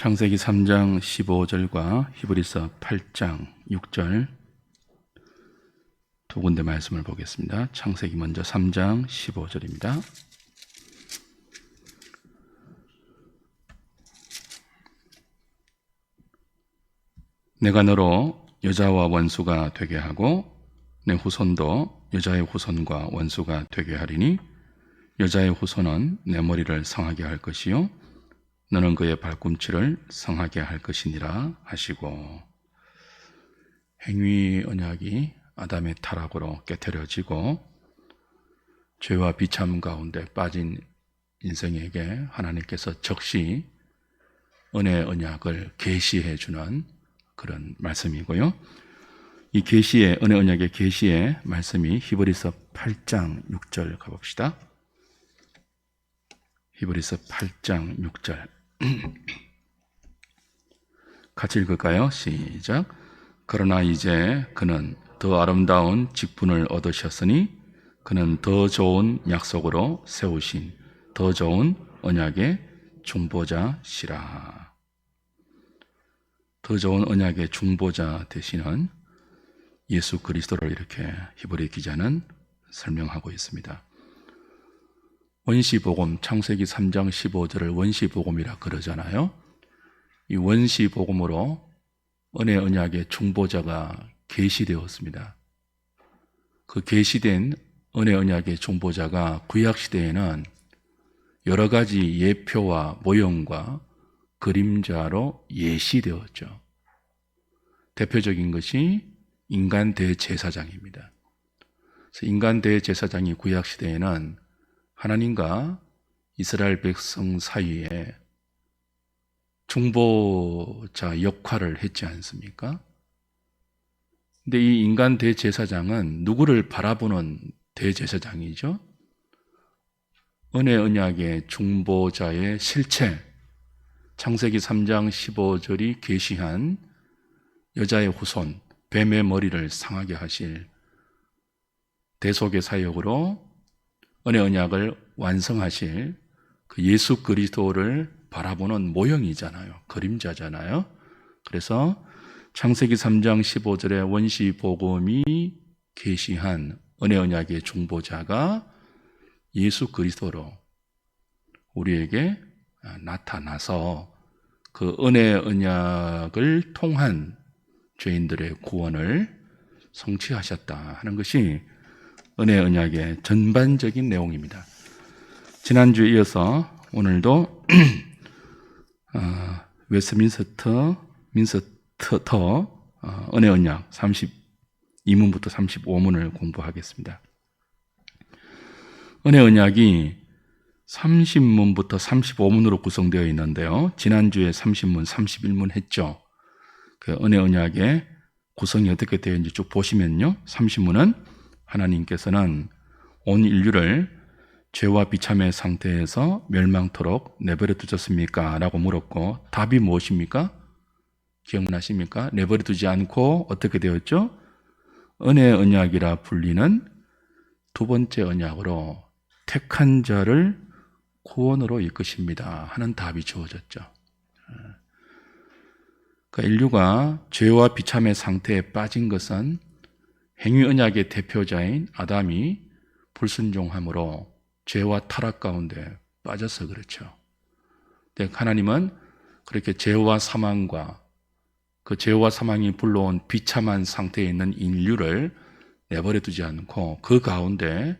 창세기 3장 15절과 히브리서 8장 6절 두 군데 말씀을 보겠습니다. 창세기 먼저 3장 15절입니다. 내가 너로 여자와 원수가 되게 하고 내 후손도 여자의 후손과 원수가 되게 하리니 여자의 후손은 내 머리를 상하게 할 것이요 너는 그의 발꿈치를 상하게 할 것이니라 하시고, 행위 언약이 아담의 타락으로 깨트려지고 죄와 비참 가운데 빠진 인생에게 하나님께서 적시 은혜의 언약을 계시해 주는 그런 말씀이고요. 이 계시의 은혜 언약의 계시의 말씀이 히브리서 8장 6절 가봅시다. 히브리서 8장 6절 같이 읽을까요? 시작. 그러나 이제 그는 더 아름다운 직분을 얻으셨으니 그는 더 좋은 약속으로 세우신 더 좋은 언약의 중보자시라. 더 좋은 언약의 중보자 되시는 예수 그리스도를 이렇게 히브리 기자는 설명하고 있습니다. 원시복음, 창세기 3장 15절을 원시복음이라 그러잖아요. 이 원시복음으로 은혜 언약의 중보자가 계시되었습니다. 그 계시된 은혜 언약의 중보자가 구약시대에는 여러 가지 예표와 모형과 그림자로 예시되었죠. 대표적인 것이 인간 대제사장입니다. 그래서 인간 대제사장이 구약시대에는 하나님과 이스라엘 백성 사이에 중보자 역할을 했지 않습니까? 근데 이 인간 대제사장은 누구를 바라보는 대제사장이죠? 은혜 언약의 중보자의 실체, 창세기 3장 15절이 계시한 여자의 후손, 뱀의 머리를 상하게 하실 대속의 사역으로 은혜 언약을 완성하실 그 예수 그리스도를 바라보는 모형이잖아요. 그림자잖아요. 그래서 창세기 3장 15절에 원시 복음이 계시한 은혜 언약의 중보자가 예수 그리스도로 우리에게 나타나서 그 은혜 언약을 통한 죄인들의 구원을 성취하셨다 하는 것이 은혜 언약의 전반적인 내용입니다. 지난주에 이어서 오늘도 웨스트민스터 은혜 언약 32문부터 35문을 공부하겠습니다. 은혜 언약이 30문부터 35문으로 구성되어 있는데요. 지난주에 30문, 31문 했죠. 그 은혜 언약의 구성이 어떻게 되어 있는지 쭉 보시면요. 30문은 하나님께서는 온 인류를 죄와 비참의 상태에서 멸망토록 내버려 두셨습니까? 라고 물었고 답이 무엇입니까? 기억나십니까? 내버려 두지 않고 어떻게 되었죠? 은혜 언약이라 불리는 두 번째 언약으로 택한 자를 구원으로 이끄십니다 하는 답이 주어졌죠. 그러니까 인류가 죄와 비참의 상태에 빠진 것은 행위 언약의 대표자인 아담이 불순종함으로 죄와 타락 가운데 빠져서 그렇죠. 근데 하나님은 그렇게 죄와 사망과 그 죄와 사망이 불러온 비참한 상태에 있는 인류를 내버려 두지 않고 그 가운데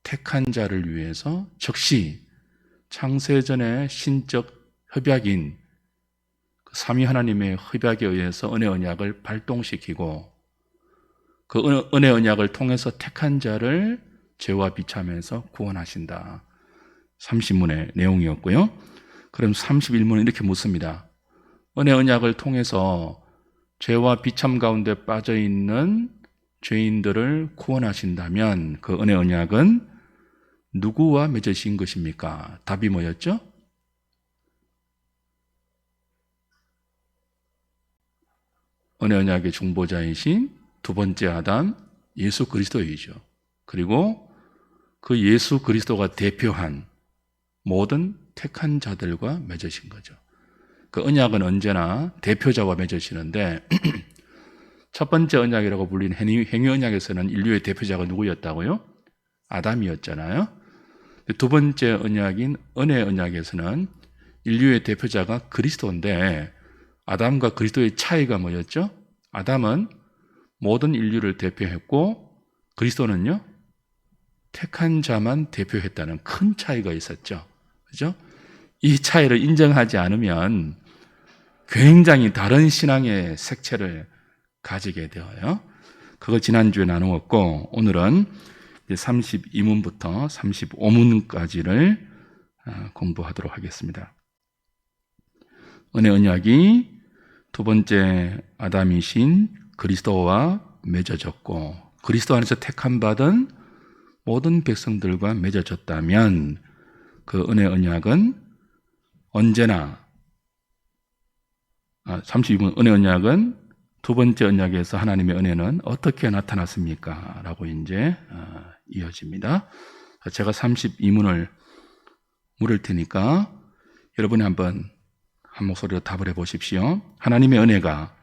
택한 자를 위해서 즉시 창세전의 신적 협약인 그 삼위 하나님의 협약에 의해서 은혜 언약을 발동시키고 그 은혜 언약을 통해서 택한 자를 죄와 비참에서 구원하신다. 30문의 내용이었고요. 그럼 31문은 이렇게 묻습니다. 은혜 언약을 통해서 죄와 비참 가운데 빠져있는 죄인들을 구원하신다면 그 은혜 언약은 누구와 맺으신 것입니까? 답이 뭐였죠? 은혜 언약의 중보자이신 두 번째 아담 예수 그리스도이죠. 그리고 그 예수 그리스도가 대표한 모든 택한 자들과 맺으신 거죠. 그 언약은 언제나 대표자와 맺어지는데 첫 번째 언약이라고 불린 행위 언약에서는 인류의 대표자가 누구였다고요? 아담이었잖아요. 두 번째 언약인 은혜 언약에서는 인류의 대표자가 그리스도인데 아담과 그리스도의 차이가 뭐였죠? 아담은 모든 인류를 대표했고 그리스도는요? 택한 자만 대표했다는 큰 차이가 있었죠. 그죠? 이 차이를 인정하지 않으면 굉장히 다른 신앙의 색채를 가지게 되어요. 그거 지난주에 나누었고 오늘은 32문부터 35문까지를 공부하도록 하겠습니다. 은혜 언약이 두 번째 아담이신 그리스도와 맺어졌고 그리스도 안에서 택함 받은 모든 백성들과 맺어졌다면 그 은혜 언약은 언제나 32문 은혜 언약은 두 번째 언약에서 하나님의 은혜는 어떻게 나타났습니까? 라고 이제 이어집니다. 제가 32문을 물을 테니까 여러분이 한번 한 목소리로 답을 해보십시오. 하나님의 은혜가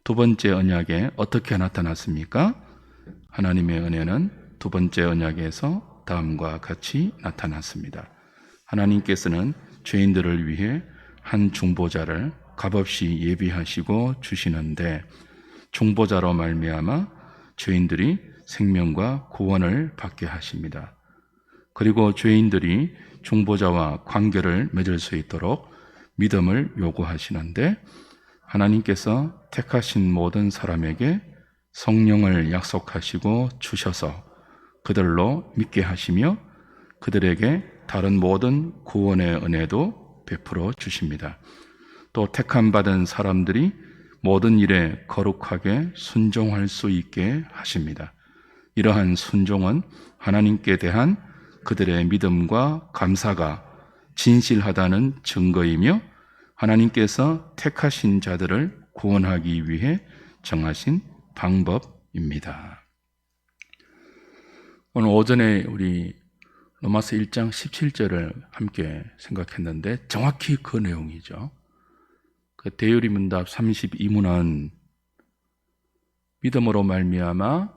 두 번째 언약에 어떻게 나타났습니까? 하나님의 은혜는 두 번째 언약에서 다음과 같이 나타났습니다. 하나님께서는 죄인들을 위해 한 중보자를 값없이 예비하시고 주시는데 중보자로 말미암아 죄인들이 생명과 구원을 받게 하십니다. 그리고 죄인들이 중보자와 관계를 맺을 수 있도록 믿음을 요구하시는데 하나님께서 택하신 모든 사람에게 성령을 약속하시고 주셔서 그들로 믿게 하시며 그들에게 다른 모든 구원의 은혜도 베풀어 주십니다. 또 택함 받은 사람들이 모든 일에 거룩하게 순종할 수 있게 하십니다. 이러한 순종은 하나님께 대한 그들의 믿음과 감사가 진실하다는 증거이며 하나님께서 택하신 자들을 구원하기 위해 정하신 방법입니다. 오늘 오전에 우리 로마서 1장 17절을 함께 생각했는데 정확히 그 내용이죠. 그 대유리문답 32문은 믿음으로 말미암아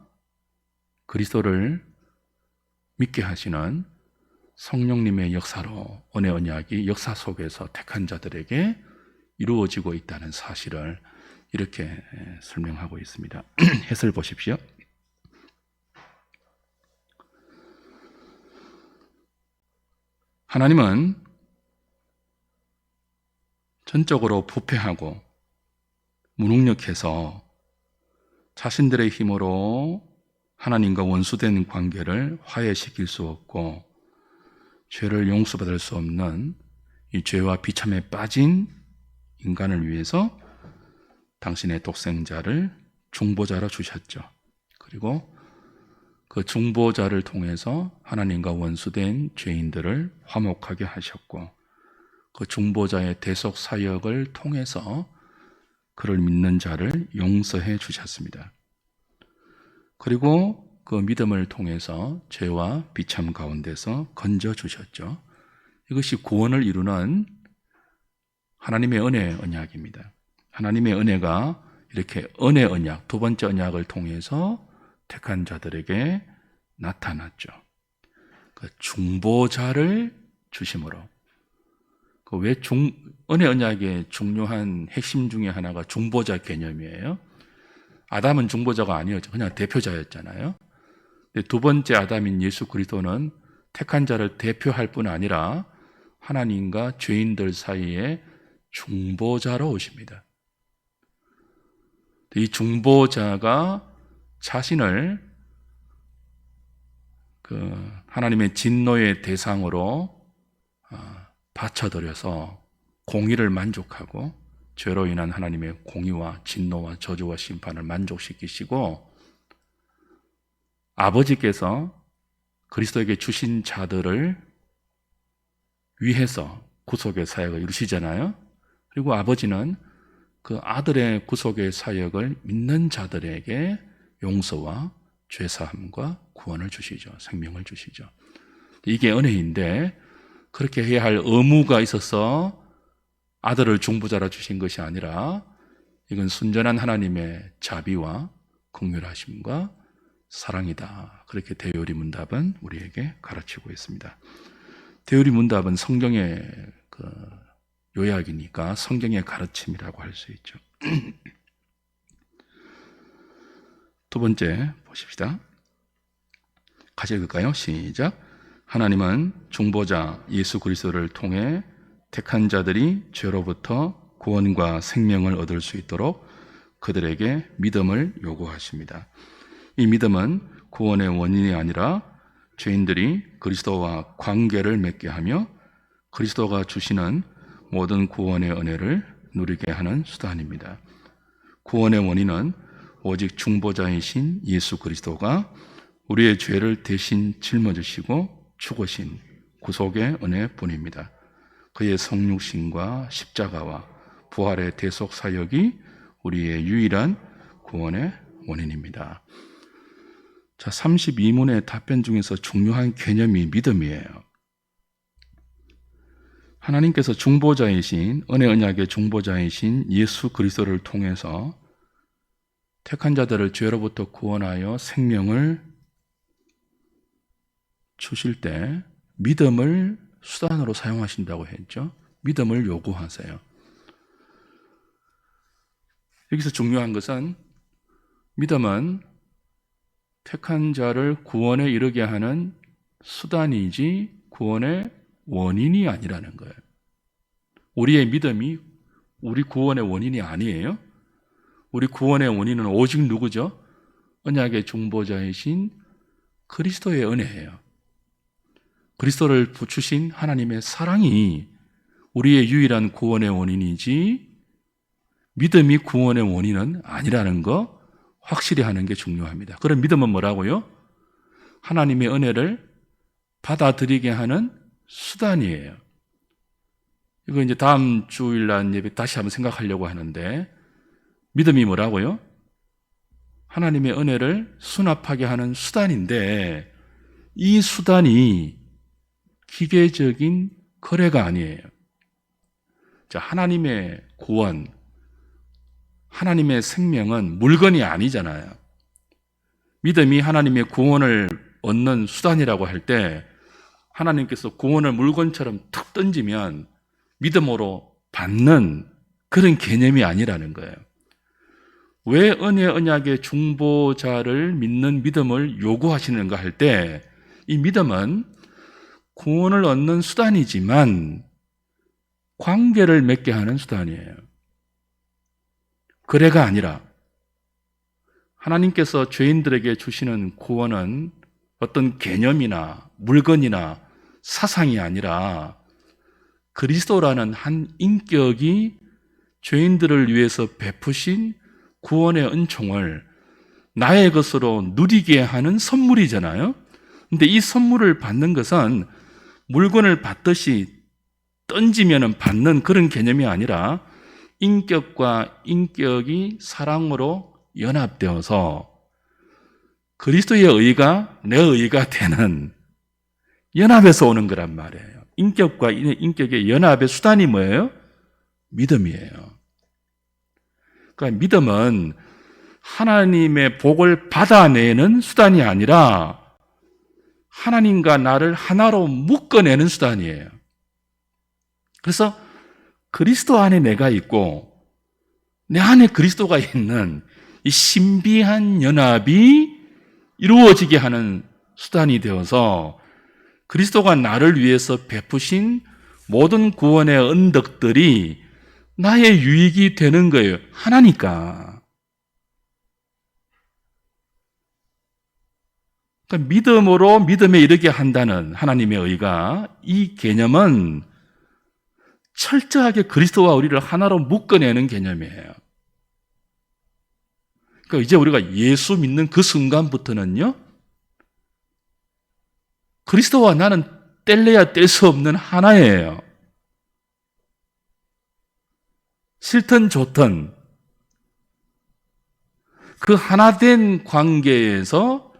그리스도를 믿게 하시는 성령님의 역사로 은혜 언약이 역사 속에서 택한 자들에게 이루어지고 있다는 사실을 이렇게 설명하고 있습니다. 해설 보십시오. 하나님은 전적으로 부패하고 무능력해서 자신들의 힘으로 하나님과 원수된 관계를 화해시킬 수 없고 죄를 용서받을 수 없는 이 죄와 비참에 빠진 인간을 위해서 당신의 독생자를 중보자로 주셨죠. 그리고 그 중보자를 통해서 하나님과 원수된 죄인들을 화목하게 하셨고 그 중보자의 대속 사역을 통해서 그를 믿는 자를 용서해 주셨습니다. 그리고 그 믿음을 통해서 죄와 비참 가운데서 건져 주셨죠. 이것이 구원을 이루는 하나님의 은혜 언약입니다. 하나님의 은혜가 이렇게 은혜 언약, 두 번째 언약을 통해서 택한 자들에게 나타났죠. 그 중보자를 주심으로. 은혜 언약의 중요한 핵심 중에 하나가 중보자 개념이에요. 아담은 중보자가 아니었죠. 그냥 대표자였잖아요. 근데 두 번째 아담인 예수 그리스도는 택한 자를 대표할 뿐 아니라 하나님과 죄인들 사이에 중보자로 오십니다. 이 중보자가 자신을 하나님의 진노의 대상으로 바쳐드려서 공의를 만족하고 죄로 인한 하나님의 공의와 진노와 저주와 심판을 만족시키시고 아버지께서 그리스도에게 주신 자들을 위해서 구속의 사역을 이루시잖아요. 그리고 아버지는 그 아들의 구속의 사역을 믿는 자들에게 용서와 죄사함과 구원을 주시죠. 생명을 주시죠. 이게 은혜인데 그렇게 해야 할 의무가 있어서 아들을 중보자라 주신 것이 아니라 이건 순전한 하나님의 자비와 긍휼하심과 사랑이다. 그렇게 대요리 문답은 우리에게 가르치고 있습니다. 대요리 문답은 성경의 요약이니까 성경의 가르침이라고 할 수 있죠. 두 번째 보십시다. 같이 읽을까요? 시작. 하나님은 중보자 예수 그리스도를 통해 택한 자들이 죄로부터 구원과 생명을 얻을 수 있도록 그들에게 믿음을 요구하십니다. 이 믿음은 구원의 원인이 아니라 죄인들이 그리스도와 관계를 맺게 하며 그리스도가 주시는 모든 구원의 은혜를 누리게 하는 수단입니다. 구원의 원인은 오직 중보자이신 예수 그리스도가 우리의 죄를 대신 짊어지시고 죽으신 구속의 은혜뿐입니다. 그의 성육신과 십자가와 부활의 대속 사역이 우리의 유일한 구원의 원인입니다. 자, 32문의 답변 중에서 중요한 개념이 믿음이에요. 하나님께서 중보자이신 은혜 언약의 중보자이신 예수 그리스도를 통해서 택한 자들을 죄로부터 구원하여 생명을 주실 때 믿음을 수단으로 사용하신다고 했죠. 믿음을 요구하세요. 여기서 중요한 것은 믿음은 택한 자를 구원에 이르게 하는 수단이지 구원의 원인이 아니라는 거예요. 우리의 믿음이 우리 구원의 원인이 아니에요. 우리 구원의 원인은 오직 누구죠? 언약의 중보자이신 그리스도의 은혜예요. 그리스도를 주신 하나님의 사랑이 우리의 유일한 구원의 원인이지 믿음이 구원의 원인은 아니라는 거 확실히 하는 게 중요합니다. 그럼 믿음은 뭐라고요? 하나님의 은혜를 받아들이게 하는 수단이에요. 이거 이제 다음 주일날 예배 다시 한번 생각하려고 하는데 믿음이 뭐라고요? 하나님의 은혜를 수납하게 하는 수단인데 이 수단이 기계적인 거래가 아니에요. 자, 하나님의 구원, 하나님의 생명은 물건이 아니잖아요. 믿음이 하나님의 구원을 얻는 수단이라고 할 때 하나님께서 구원을 물건처럼 툭 던지면 믿음으로 받는 그런 개념이 아니라는 거예요. 왜 은혜 언약의 중보자를 믿는 믿음을 요구하시는가 할 때 이 믿음은 구원을 얻는 수단이지만 관계를 맺게 하는 수단이에요. 거래가 아니라 하나님께서 죄인들에게 주시는 구원은 어떤 개념이나 물건이나 사상이 아니라 그리스도라는 한 인격이 죄인들을 위해서 베푸신 구원의 은총을 나의 것으로 누리게 하는 선물이잖아요. 근데 이 선물을 받는 것은 물건을 받듯이 던지면 받는 그런 개념이 아니라 인격과 인격이 사랑으로 연합되어서 그리스도의 의가 내 의가 되는 연합에서 오는 거란 말이에요. 인격과 인격의 연합의 수단이 뭐예요? 믿음이에요. 그러니까 믿음은 하나님의 복을 받아내는 수단이 아니라 하나님과 나를 하나로 묶어내는 수단이에요. 그래서 그리스도 안에 내가 있고 내 안에 그리스도가 있는 이 신비한 연합이 이루어지게 하는 수단이 되어서 그리스도가 나를 위해서 베푸신 모든 구원의 은덕들이 나의 유익이 되는 거예요. 하나니까. 그러니까 믿음으로 믿음에 이르게 한다는 하나님의 의가 이 개념은 철저하게 그리스도와 우리를 하나로 묶어내는 개념이에요. 그러니까 이제 우리가 예수 믿는 그 순간부터는요, 그리스도와 나는 뗄래야 뗄 수 없는 하나예요. 싫든 좋든 그 하나된 관계에서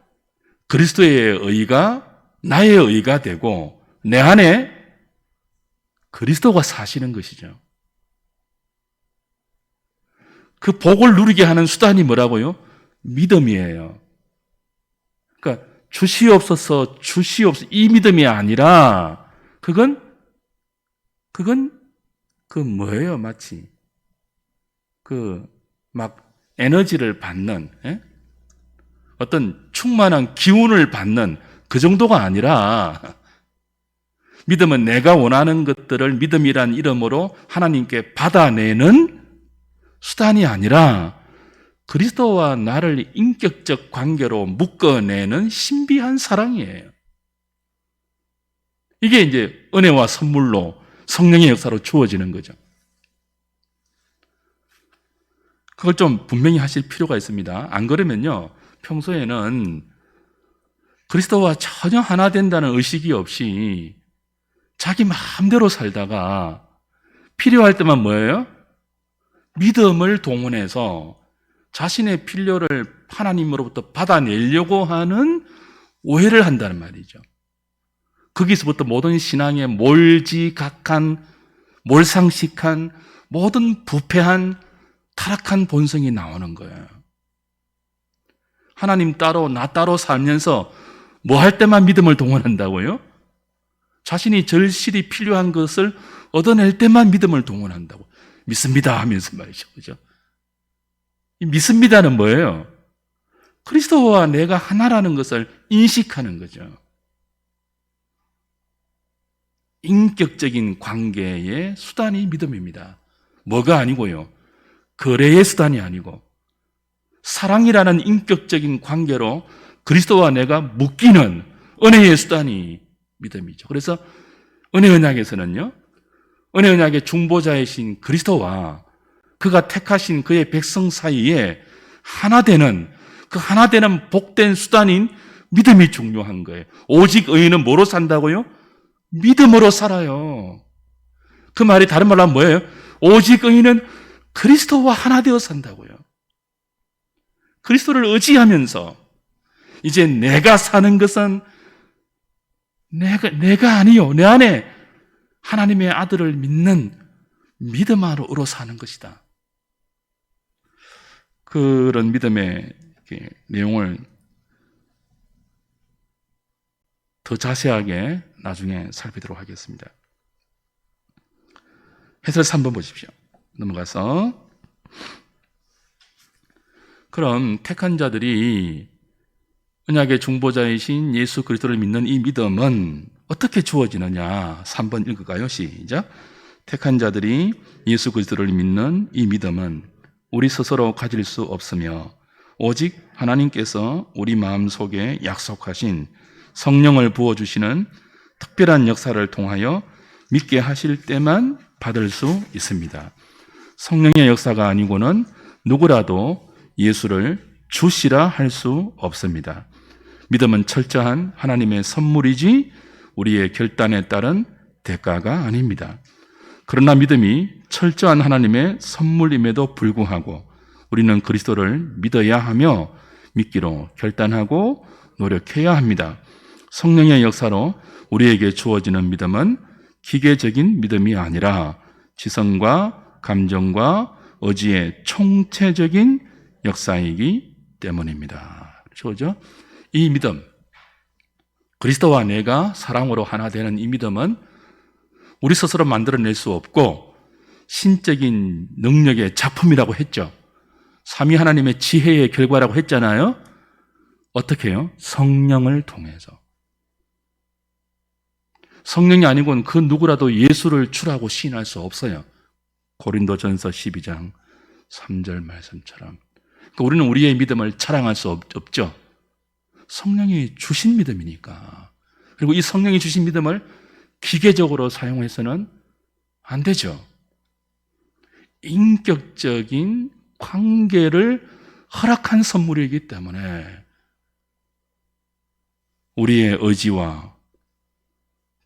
그리스도의 의가 나의 의가 되고 내 안에 그리스도가 사시는 것이죠. 그 복을 누리게 하는 수단이 뭐라고요? 믿음이에요. 그러니까 주시옵소서, 주시옵소서 이 믿음이 아니라 그건 그 뭐예요? 마치 그 막 에너지를 받는 어떤 충만한 기운을 받는 그 정도가 아니라 믿음은 내가 원하는 것들을 믿음이란 이름으로 하나님께 받아내는 수단이 아니라 그리스도와 나를 인격적 관계로 묶어내는 신비한 사랑이에요. 이게 이제 은혜와 선물로 성령의 역사로 주어지는 거죠. 그걸 좀 분명히 하실 필요가 있습니다. 안 그러면요, 평소에는 그리스도와 전혀 하나 된다는 의식이 없이 자기 마음대로 살다가 필요할 때만 뭐예요? 믿음을 동원해서 자신의 필요를 하나님으로부터 받아내려고 하는 오해를 한다는 말이죠. 거기서부터 모든 신앙의 몰지각한, 몰상식한, 모든 부패한, 타락한 본성이 나오는 거예요. 하나님 따로, 나 따로 살면서 뭐 할 때만 믿음을 동원한다고요? 자신이 절실히 필요한 것을 얻어낼 때만 믿음을 동원한다고. 믿습니다 하면서 말이죠. 그죠? 이 믿습니다는 뭐예요? 그리스도와 내가 하나라는 것을 인식하는 거죠. 인격적인 관계의 수단이 믿음입니다. 뭐가 아니고요. 거래의 수단이 아니고 사랑이라는 인격적인 관계로 그리스도와 내가 묶이는 은혜의 수단이 믿음이죠. 그래서 은혜 언약에서는요, 은혜 언약의 중보자이신 그리스도와 그가 택하신 그의 백성 사이에 하나 되는, 그 하나 되는 복된 수단인 믿음이 중요한 거예요. 오직 의인은 뭐로 산다고요? 믿음으로 살아요. 그 말이 다른 말로 하면 뭐예요? 오직 의인은 그리스도와 하나 되어 산다고요. 그리스도를 의지하면서 이제 내가 사는 것은 내가 아니요. 내 안에 하나님의 아들을 믿는 믿음 안으로 사는 것이다. 그런 믿음의 내용을 더 자세하게 나중에 살피도록 하겠습니다. 해설 3번 보십시오. 넘어가서 그럼 택한 자들이 언약의 중보자이신 예수 그리스도를 믿는 이 믿음은 어떻게 주어지느냐? 3번 읽을까요? 시작. 택한 자들이 예수 그리스도를 믿는 이 믿음은 우리 스스로 가질 수 없으며 오직 하나님께서 우리 마음속에 약속하신 성령을 부어주시는 특별한 역사를 통하여 믿게 하실 때만 받을 수 있습니다. 성령의 역사가 아니고는 누구라도 예수를 주시라 할 수 없습니다. 믿음은 철저한 하나님의 선물이지 우리의 결단에 따른 대가가 아닙니다. 그러나 믿음이 철저한 하나님의 선물임에도 불구하고 우리는 그리스도를 믿어야 하며 믿기로 결단하고 노력해야 합니다. 성령의 역사로 우리에게 주어지는 믿음은 기계적인 믿음이 아니라 지성과 감정과 의지의 총체적인 역사이기 때문입니다. 그렇죠? 이 믿음, 그리스도와 내가 사랑으로 하나 되는 이 믿음은 우리 스스로 만들어낼 수 없고 신적인 능력의 작품이라고 했죠. 삼위 하나님의 지혜의 결과라고 했잖아요. 어떻게 해요? 성령을 통해서. 성령이 아니고는 그 누구라도 예수를 주라고 시인할 수 없어요. 고린도전서 12장 3절 말씀처럼. 그러니까 우리는 우리의 믿음을 자랑할 수 없죠. 성령이 주신 믿음이니까. 그리고 이 성령이 주신 믿음을 기계적으로 사용해서는 안 되죠. 인격적인 관계를 허락한 선물이기 때문에 우리의 의지와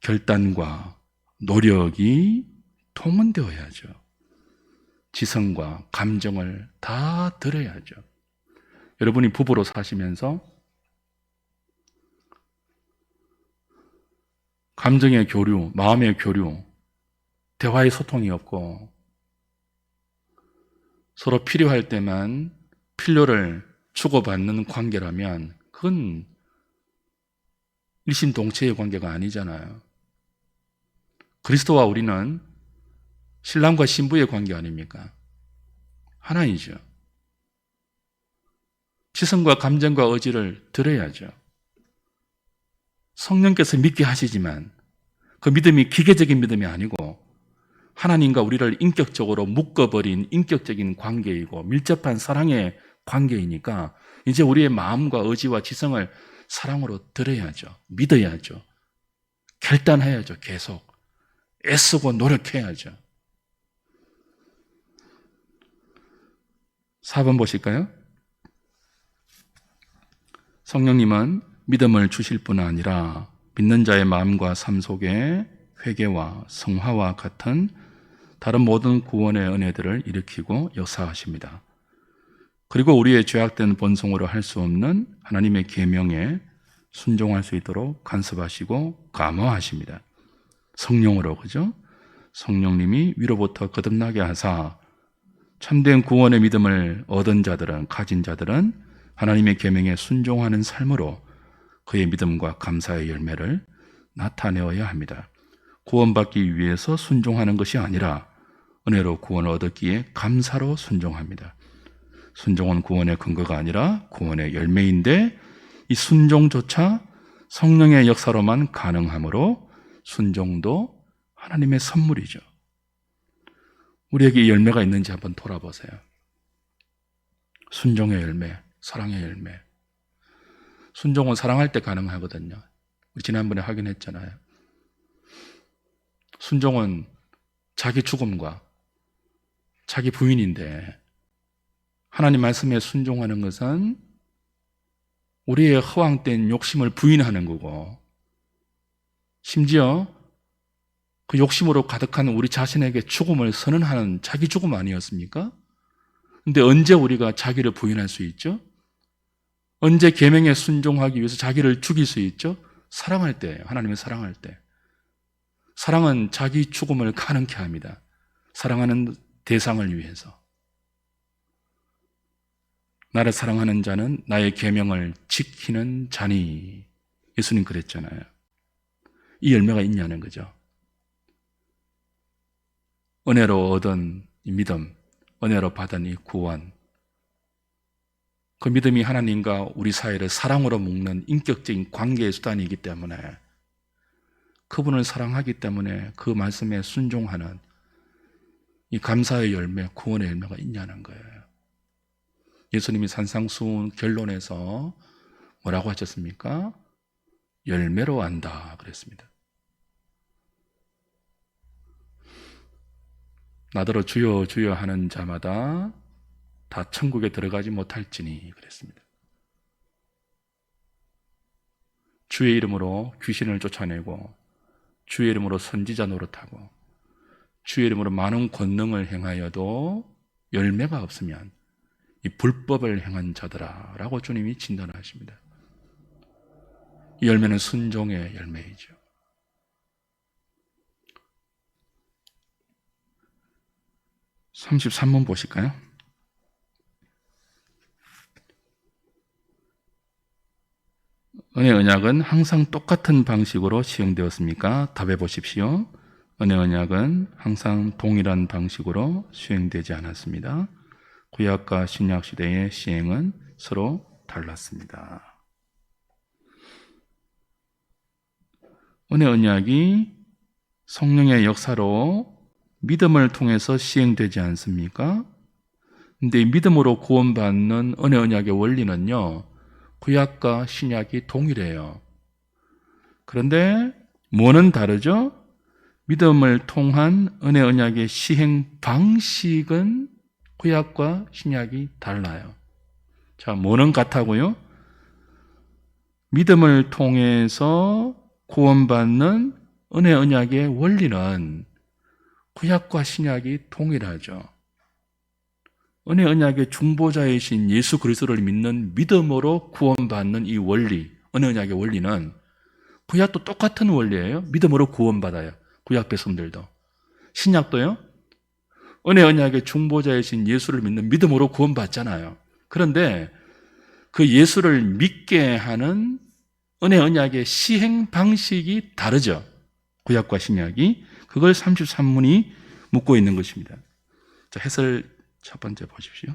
결단과 노력이 동원되어야죠. 지성과 감정을 다 들어야죠. 여러분이 부부로 사시면서 감정의 교류, 마음의 교류, 대화의 소통이 없고 서로 필요할 때만 필요를 주고받는 관계라면 그건 일심동체의 관계가 아니잖아요. 그리스도와 우리는 신랑과 신부의 관계 아닙니까? 하나이죠. 지성과 감정과 의지를 들어야죠. 성령께서 믿게 하시지만 그 믿음이 기계적인 믿음이 아니고 하나님과 우리를 인격적으로 묶어버린 인격적인 관계이고 밀접한 사랑의 관계이니까 이제 우리의 마음과 의지와 지성을 사랑으로 들어야죠. 믿어야죠. 결단해야죠. 계속 애쓰고 노력해야죠. 4번 보실까요? 성령님은 믿음을 주실 뿐 아니라 믿는 자의 마음과 삶 속에 회개와 성화와 같은 다른 모든 구원의 은혜들을 일으키고 역사하십니다. 그리고 우리의 죄악된 본성으로 할 수 없는 하나님의 계명에 순종할 수 있도록 간섭하시고 감화하십니다. 성령으로, 그죠? 성령님이 위로부터 거듭나게 하사 참된 구원의 믿음을 얻은 자들은, 가진 자들은 하나님의 계명에 순종하는 삶으로 그의 믿음과 감사의 열매를 나타내어야 합니다. 구원받기 위해서 순종하는 것이 아니라 은혜로 구원을 얻었기에 감사로 순종합니다. 순종은 구원의 근거가 아니라 구원의 열매인데 이 순종조차 성령의 역사로만 가능하므로 순종도 하나님의 선물이죠. 우리에게 이 열매가 있는지 한번 돌아보세요. 순종의 열매, 사랑의 열매. 순종은 사랑할 때 가능하거든요. 우리 지난번에 확인했잖아요. 순종은 자기 죽음과 자기 부인인데 하나님 말씀에 순종하는 것은 우리의 허황된 욕심을 부인하는 거고 심지어 그 욕심으로 가득한 우리 자신에게 죽음을 선언하는 자기 죽음 아니었습니까? 근데 언제 우리가 자기를 부인할 수 있죠? 언제 계명에 순종하기 위해서 자기를 죽일 수 있죠? 사랑할 때예요. 하나님을 사랑할 때. 사랑은 자기 죽음을 가능케 합니다. 사랑하는 대상을 위해서. 나를 사랑하는 자는 나의 계명을 지키는 자니. 예수님 그랬잖아요. 이 열매가 있냐는 거죠. 은혜로 얻은 이 믿음, 은혜로 받은 이 구원, 그 믿음이 하나님과 우리 사이를 사랑으로 묶는 인격적인 관계의 수단이기 때문에 그분을 사랑하기 때문에 그 말씀에 순종하는 이 감사의 열매, 구원의 열매가 있냐는 거예요. 예수님이 산상수훈 결론에서 뭐라고 하셨습니까? 열매로 안다 그랬습니다. 나더러 주여 주여 하는 자마다 다 천국에 들어가지 못할지니 그랬습니다. 주의 이름으로 귀신을 쫓아내고 주의 이름으로 선지자 노릇하고 주의 이름으로 많은 권능을 행하여도 열매가 없으면 이 불법을 행한 자들아 라고 주님이 진단하십니다. 이 열매는 순종의 열매이죠. (33번) 보실까요? 은혜 언약은 항상 똑같은 방식으로 시행되었습니까? 답해 보십시오. 은혜 언약은 항상 동일한 방식으로 시행되지 않았습니다. 구약과 신약 시대의 시행은 서로 달랐습니다. 은혜 언약이 성령의 역사로 믿음을 통해서 시행되지 않습니까? 근데 이 믿음으로 구원받는 은혜 언약의 원리는요, 구약과 신약이 동일해요. 그런데 뭐는 다르죠? 믿음을 통한 은혜 언약의 시행 방식은 구약과 신약이 달라요. 자, 뭐는 같다고요? 믿음을 통해서 구원받는 은혜 언약의 원리는 구약과 신약이 동일하죠. 은혜 언약의 중보자이신 예수 그리스도를 믿는 믿음으로 구원받는 이 원리, 은혜 언약의 원리는 구약도 똑같은 원리예요. 믿음으로 구원받아요. 구약 백성들도. 신약도요. 은혜 언약의 중보자이신 예수를 믿는 믿음으로 구원받잖아요. 그런데 그 예수를 믿게 하는 은혜 언약의 시행 방식이 다르죠. 구약과 신약이. 그걸 33문이 묻고 있는 것입니다. 자, 해설 첫 번째 보십시오.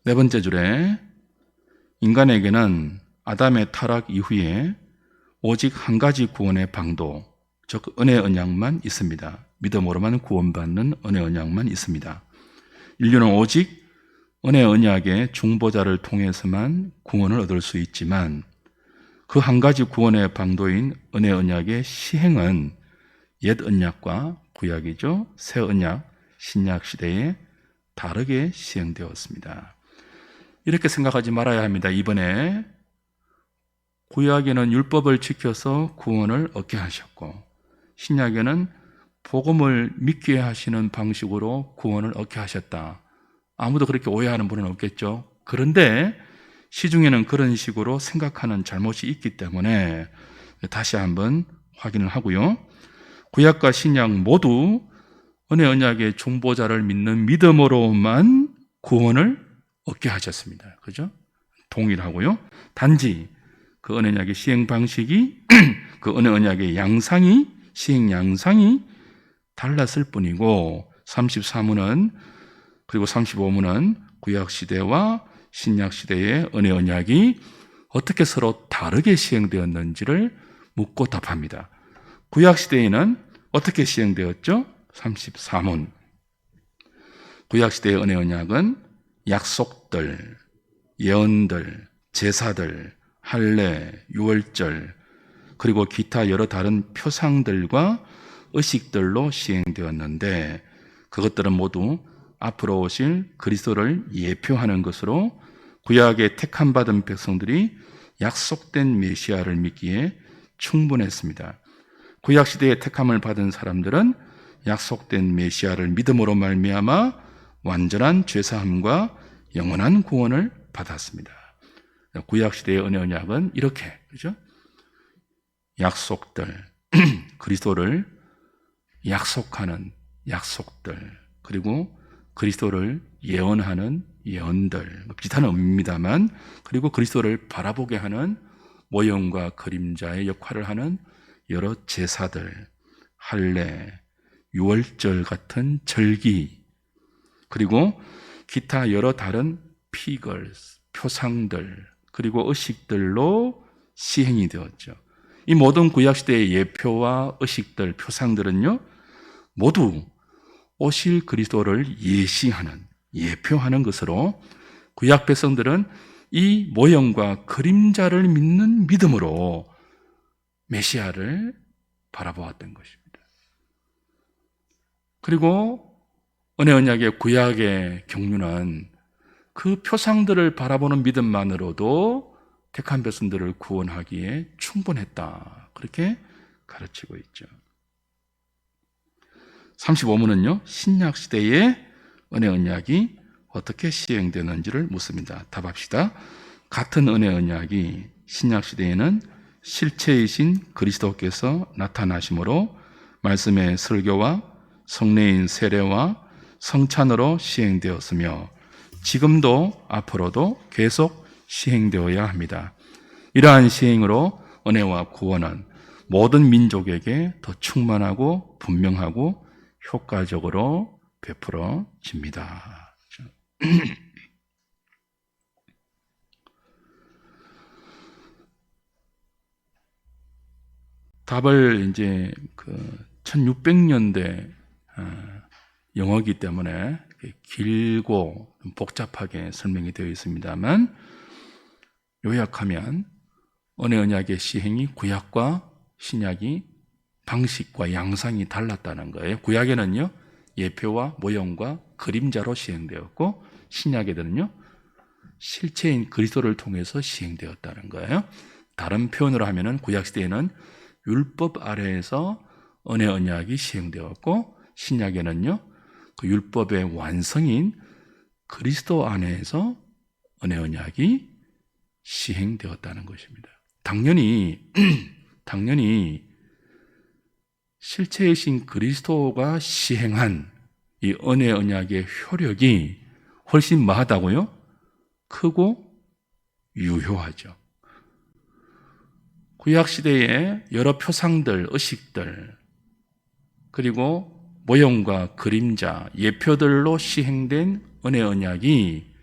네 번째 줄에 인간에게는 아담의 타락 이후에 오직 한 가지 구원의 방도, 즉 은혜 언약만 있습니다. 믿음으로만 구원받는 은혜 언약만 있습니다. 인류는 오직 은혜 언약의 중보자를 통해서만 구원을 얻을 수 있지만 그 한 가지 구원의 방도인 은혜 언약의 시행은 옛 언약과 구약이죠. 새 언약, 신약 시대에 다르게 시행되었습니다. 이렇게 생각하지 말아야 합니다. 이번에 구약에는 율법을 지켜서 구원을 얻게 하셨고 신약에는 복음을 믿게 하시는 방식으로 구원을 얻게 하셨다. 아무도 그렇게 오해하는 분은 없겠죠. 그런데 시중에는 그런 식으로 생각하는 잘못이 있기 때문에 다시 한번 확인을 하고요. 구약과 신약 모두 은혜 언약의 중보자를 믿는 믿음으로만 구원을 얻게 하셨습니다. 그죠? 동일하고요. 단지 그 은혜 언약의 시행 방식이 그 은혜 언약의 양상이 시행 양상이 달랐을 뿐이고 34문은 그리고 35문은 구약 시대와 신약 시대의 은혜 언약이 어떻게 서로 다르게 시행되었는지를 묻고 답합니다. 구약 시대에는 어떻게 시행되었죠? 34문. 구약 시대의 은혜 언약은 약속들, 예언들, 제사들, 할례, 유월절, 그리고 기타 여러 다른 표상들과 의식들로 시행되었는데 그것들은 모두 앞으로 오실 그리스도를 예표하는 것으로 구약의 택함 받은 백성들이 약속된 메시아를 믿기에 충분했습니다. 구약 시대에 택함을 받은 사람들은 약속된 메시아를 믿음으로 말미암아 완전한 죄사함과 영원한 구원을 받았습니다. 구약 시대의 은혜 언약은 이렇게, 그죠? 약속들, 그리스도를 약속하는 약속들, 그리고 그리스도를 예언하는 예언들, 비슷한 의미입니다만, 그리고 그리스도를 바라보게 하는 모형과 그림자의 역할을 하는 여러 제사들, 할례, 유월절 같은 절기, 그리고 기타 여러 다른 피글, 표상들, 그리고 의식들로 시행이 되었죠. 이 모든 구약시대의 예표와 의식들, 표상들은요, 모두 오실 그리스도를 예시하는, 예표하는 것으로 구약 백성들은 이 모형과 그림자를 믿는 믿음으로 메시아를 바라보았던 것입니다. 그리고 은혜 언약의 구약의 경륜은 그 표상들을 바라보는 믿음만으로도 택한 백성들을 구원하기에 충분했다. 그렇게 가르치고 있죠. 35문은요, 신약 시대의 은혜 언약이 어떻게 시행되는지를 묻습니다. 답합시다. 같은 은혜 언약이 신약 시대에는 실체이신 그리스도께서 나타나심으로 말씀의 설교와 성례인 세례와 성찬으로 시행되었으며 지금도 앞으로도 계속 시행되어야 합니다. 이러한 시행으로 은혜와 구원은 모든 민족에게 더 충만하고 분명하고 효과적으로 베풀어집니다. 답을 이제 1600년대 영어이기 때문에 길고 복잡하게 설명이 되어 있습니다만 요약하면 은혜 언약의 시행이 구약과 신약이 방식과 양상이 달랐다는 거예요. 구약에는요, 예표와 모형과 그림자로 시행되었고 신약에는요, 실체인 그리스도를 통해서 시행되었다는 거예요. 다른 표현으로 하면은 구약 시대에는 율법 아래에서 은혜 언약이 시행되었고 신약에는요, 그 율법의 완성인 그리스도 안에서 은혜 언약이 시행되었다는 것입니다. 당연히 실체이신 그리스도가 시행한 이 은혜 언약의 효력이 훨씬 뭐하다고요? 크고 유효하죠. 구약시대에 여러 표상들, 의식들, 그리고 모형과 그림자, 예표들로 시행된 은혜 언약이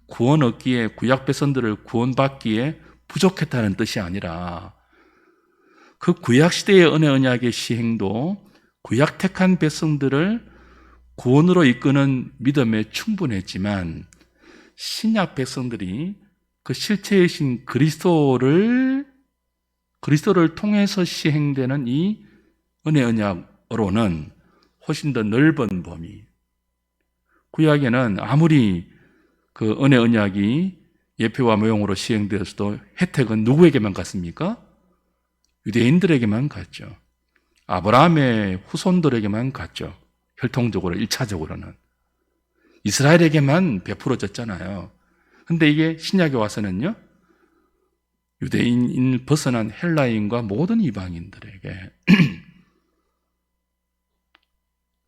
구원 얻기에, 구약 백성들을 구원받기에 부족했다는 뜻이 아니라 그 구약시대의 은혜 언약의 시행도 구약 택한 백성들을 구원으로 이끄는 믿음에 충분했지만 신약 백성들이 그 실체이신 그리스도를 통해서 시행되는 이 은혜 언약으로는 훨씬 더 넓은 범위. 구약에는 아무리 그 은혜 언약이 예표와 모형으로 시행되었어도 혜택은 누구에게만 갔습니까? 유대인들에게만 갔죠. 아브라함의 후손들에게만 갔죠. 혈통적으로, 1차적으로는. 이스라엘에게만 베풀어졌잖아요. 근데 이게 신약에 와서는요, 유대인을 벗어난 헬라인과 모든 이방인들에게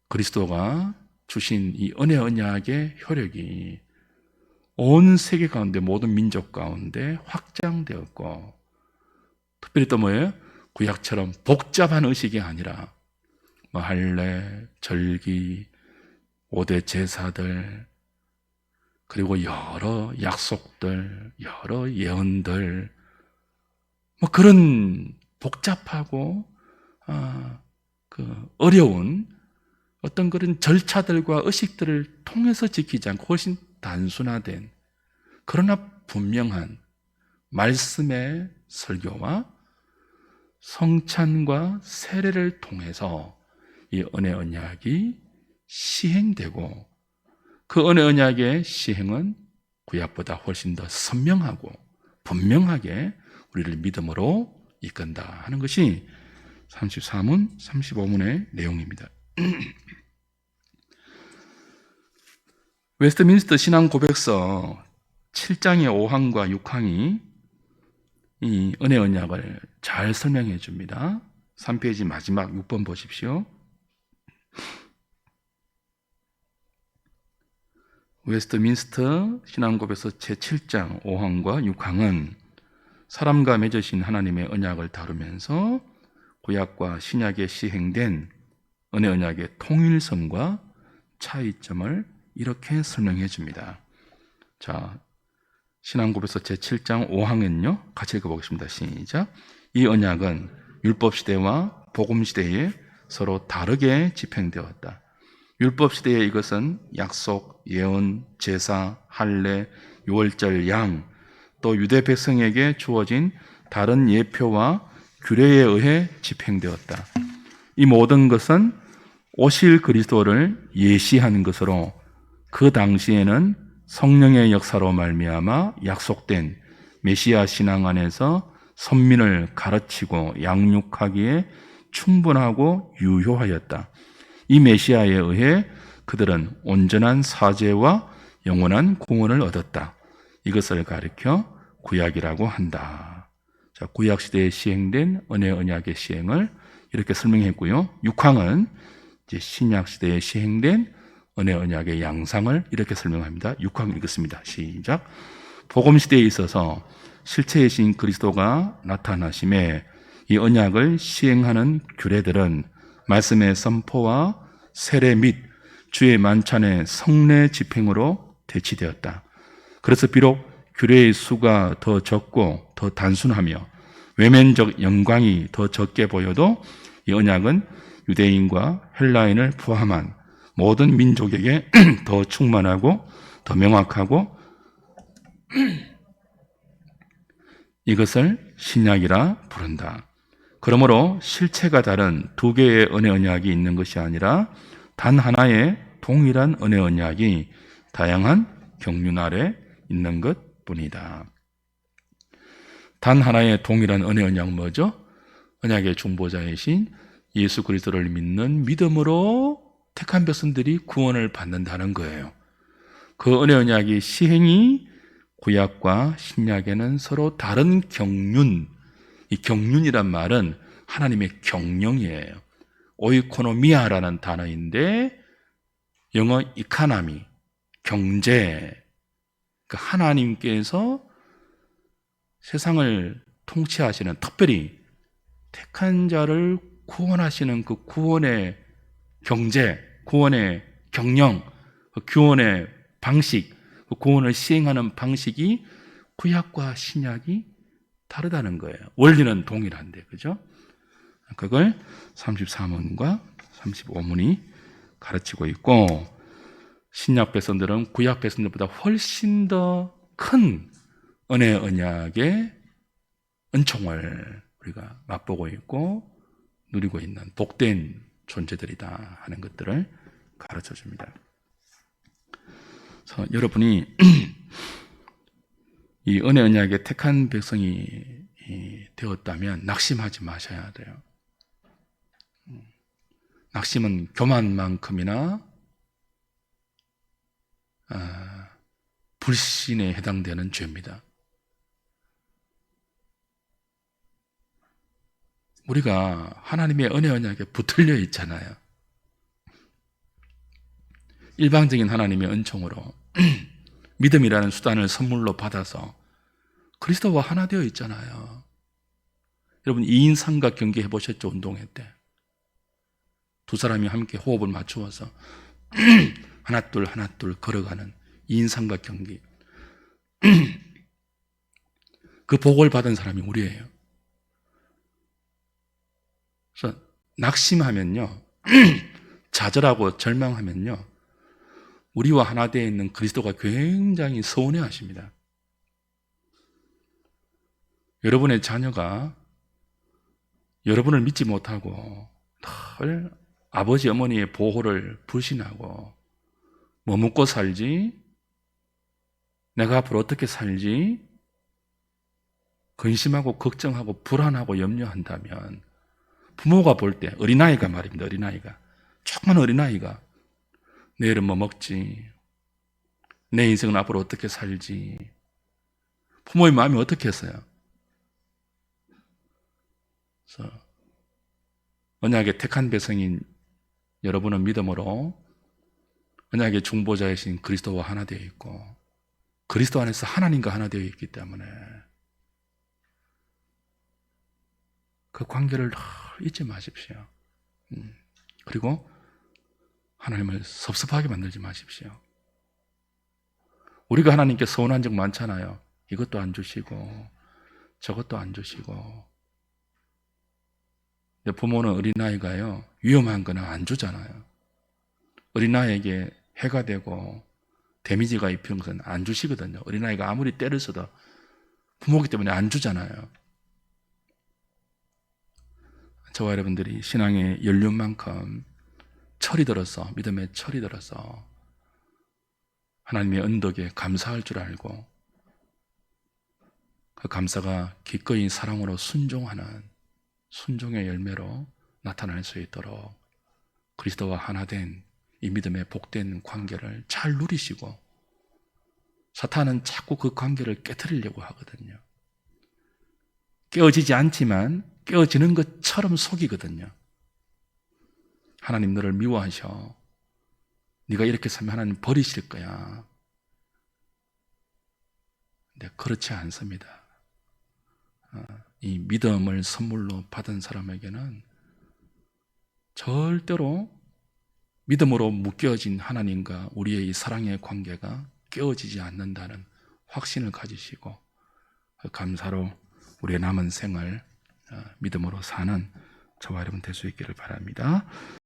그리스도가 주신 이 은혜 언약의 효력이 온 세계 가운데, 모든 민족 가운데 확장되었고, 특별히 또 뭐예요? 구약처럼 복잡한 의식이 아니라 할례, 절기, 5대 제사들, 그리고 여러 약속들, 여러 예언들, 그런 복잡하고 어려운 어떤 그런 절차들과 의식들을 통해서 지키지 않고 훨씬 단순화된, 그러나 분명한 말씀의 설교와 성찬과 세례를 통해서 이 은혜 언약이 시행되고, 그 은혜 언약의 시행은 구약보다 훨씬 더 선명하고 분명하게 우리를 믿음으로 이끈다 하는 것이 34문, 35문의 내용입니다. 웨스트민스터 신앙 고백서 7장의 5항과 6항이 이 은혜 언약을 잘 설명해 줍니다. 3페이지 마지막 6번 보십시오. 웨스트민스터 신앙 고백서 제7장 5항과 6항은 사람과 맺으신 하나님의 언약을 다루면서 구약과 신약에 시행된 은혜 언약의 통일성과 차이점을 이렇게 설명해 줍니다. 자, 신앙고백서 제7장 5항은요, 같이 읽어보겠습니다. 시작. 이 언약은 율법시대와 복음시대에 서로 다르게 집행되었다. 율법시대에 이것은 약속, 예언, 제사, 할례, 유월절, 양, 또 유대 백성에게 주어진 다른 예표와 규례에 의해 집행되었다. 이 모든 것은 오실 그리스도를 예시하는 것으로 그 당시에는 성령의 역사로 말미암아 약속된 메시아 신앙 안에서 선민을 가르치고 양육하기에 충분하고 유효하였다. 이 메시아에 의해 그들은 온전한 사죄와 영원한 구원을 얻었다. 이것을 가리켜 구약이라고 한다. 자, 구약 시대에 시행된 은혜 언약의 시행을 이렇게 설명했고요. 6항은 이제 신약 시대에 시행된 은혜 언약의 양상을 이렇게 설명합니다. 6항 읽겠습니다. 시작. 복음 시대에 있어서 실체이신 그리스도가 나타나심에 이 언약을 시행하는 규례들은 말씀의 선포와 세례 및 주의 만찬의 성례 집행으로 대치되었다. 그래서 비록 규례의 수가 더 적고 더 단순하며 외면적 영광이 더 적게 보여도 이 언약은 유대인과 헬라인을 포함한 모든 민족에게 더 충만하고 더 명확하고 이것을 신약이라 부른다. 그러므로 실체가 다른 두 개의 은혜 언약이 있는 것이 아니라 단 하나의 동일한 은혜 언약이 다양한 경륜 아래 있는 것뿐이다. 단 하나의 동일한 은혜 언약은 뭐죠? 언약의 중보자이신 예수 그리스도를 믿는 믿음으로 택한 백성들이 구원을 받는다는 거예요. 그 은혜 언약의 시행이 구약과 신약에는 서로 다른 경륜, 이 경륜이란 말은 하나님의 경영이에요. 오이코노미아라는 단어인데 영어 이카나미, 경제. 그러니까 하나님께서 세상을 통치하시는, 특별히 택한 자를 구원하시는 그 구원의 경제, 구원의 경영, 그 구원의 방식, 그 구원을 시행하는 방식이 구약과 신약이 다르다는 거예요. 원리는 동일한데, 그죠? 그걸 33문과 35문이 가르치고 있고, 신약 백성들은 구약 백성들보다 훨씬 더 큰 은혜 언약의 은총을 우리가 맛보고 있고 누리고 있는 복된 존재들이다 하는 것들을 가르쳐 줍니다. 그래서 여러분이 이 은혜 언약의 택한 백성이 되었다면 낙심하지 마셔야 돼요. 낙심은 교만만큼이나 불신에 해당되는 죄입니다. 우리가 하나님의 은혜 언약에 붙들려 있잖아요. 일방적인 하나님의 은총으로 믿음이라는 수단을 선물로 받아서 그리스도와 하나 되어 있잖아요. 여러분 2인 삼각 경기 해보셨죠? 운동회 때 두 사람이 함께 호흡을 맞추어서 하나 둘 걸어가는 2인 삼각 경기. 그 복을 받은 사람이 우리예요. 그래서 낙심하면요, 좌절하고 절망하면요, 우리와 하나 되어 있는 그리스도가 굉장히 서운해 하십니다. 여러분의 자녀가 여러분을 믿지 못하고 늘 아버지 어머니의 보호를 불신하고 뭐 먹고 살지, 내가 앞으로 어떻게 살지 근심하고 걱정하고 불안하고 염려한다면 부모가 볼 때, 어린아이가 말입니다. 어린아이가, 조그만 어린아이가 내일은 뭐 먹지, 내 인생은 앞으로 어떻게 살지, 부모의 마음이 어떻게 했어요? 그래서 언약의 택한 백성인 여러분은 믿음으로 언약의 중보자이신 그리스도와 하나 되어 있고 그리스도 안에서 하나님과 하나 되어 있기 때문에 그 관계를 잊지 마십시오. 그리고 하나님을 섭섭하게 만들지 마십시오. 우리가 하나님께 서운한 적 많잖아요. 이것도 안 주시고 저것도 안 주시고. 근데 부모는 어린아이가요, 위험한 거는 안 주잖아요. 어린아이에게 해가 되고 데미지가 입히는 것은 안 주시거든요. 어린아이가 아무리 때를 써도 부모이기 때문에 안 주잖아요. 저와 여러분들이 신앙의 연륜만큼 철이 들어서, 믿음의 철이 들어서 하나님의 언덕에 감사할 줄 알고 그 감사가 기꺼이 사랑으로 순종하는 순종의 열매로 나타날 수 있도록 그리스도와 하나 된 이 믿음의 복된 관계를 잘 누리시고, 사탄은 자꾸 그 관계를 깨트리려고 하거든요. 깨어지지 않지만 깨어지는 것처럼 속이거든요. 하나님 너를 미워하셔. 네가 이렇게 살면 하나님 버리실 거야. 근데 그렇지 않습니다. 이 믿음을 선물로 받은 사람에게는 절대로 믿음으로 묶여진 하나님과 우리의 이 사랑의 관계가 깨어지지 않는다는 확신을 가지시고 감사로 우리의 남은 생을 믿음으로 사는 저와 여러분 될 수 있기를 바랍니다.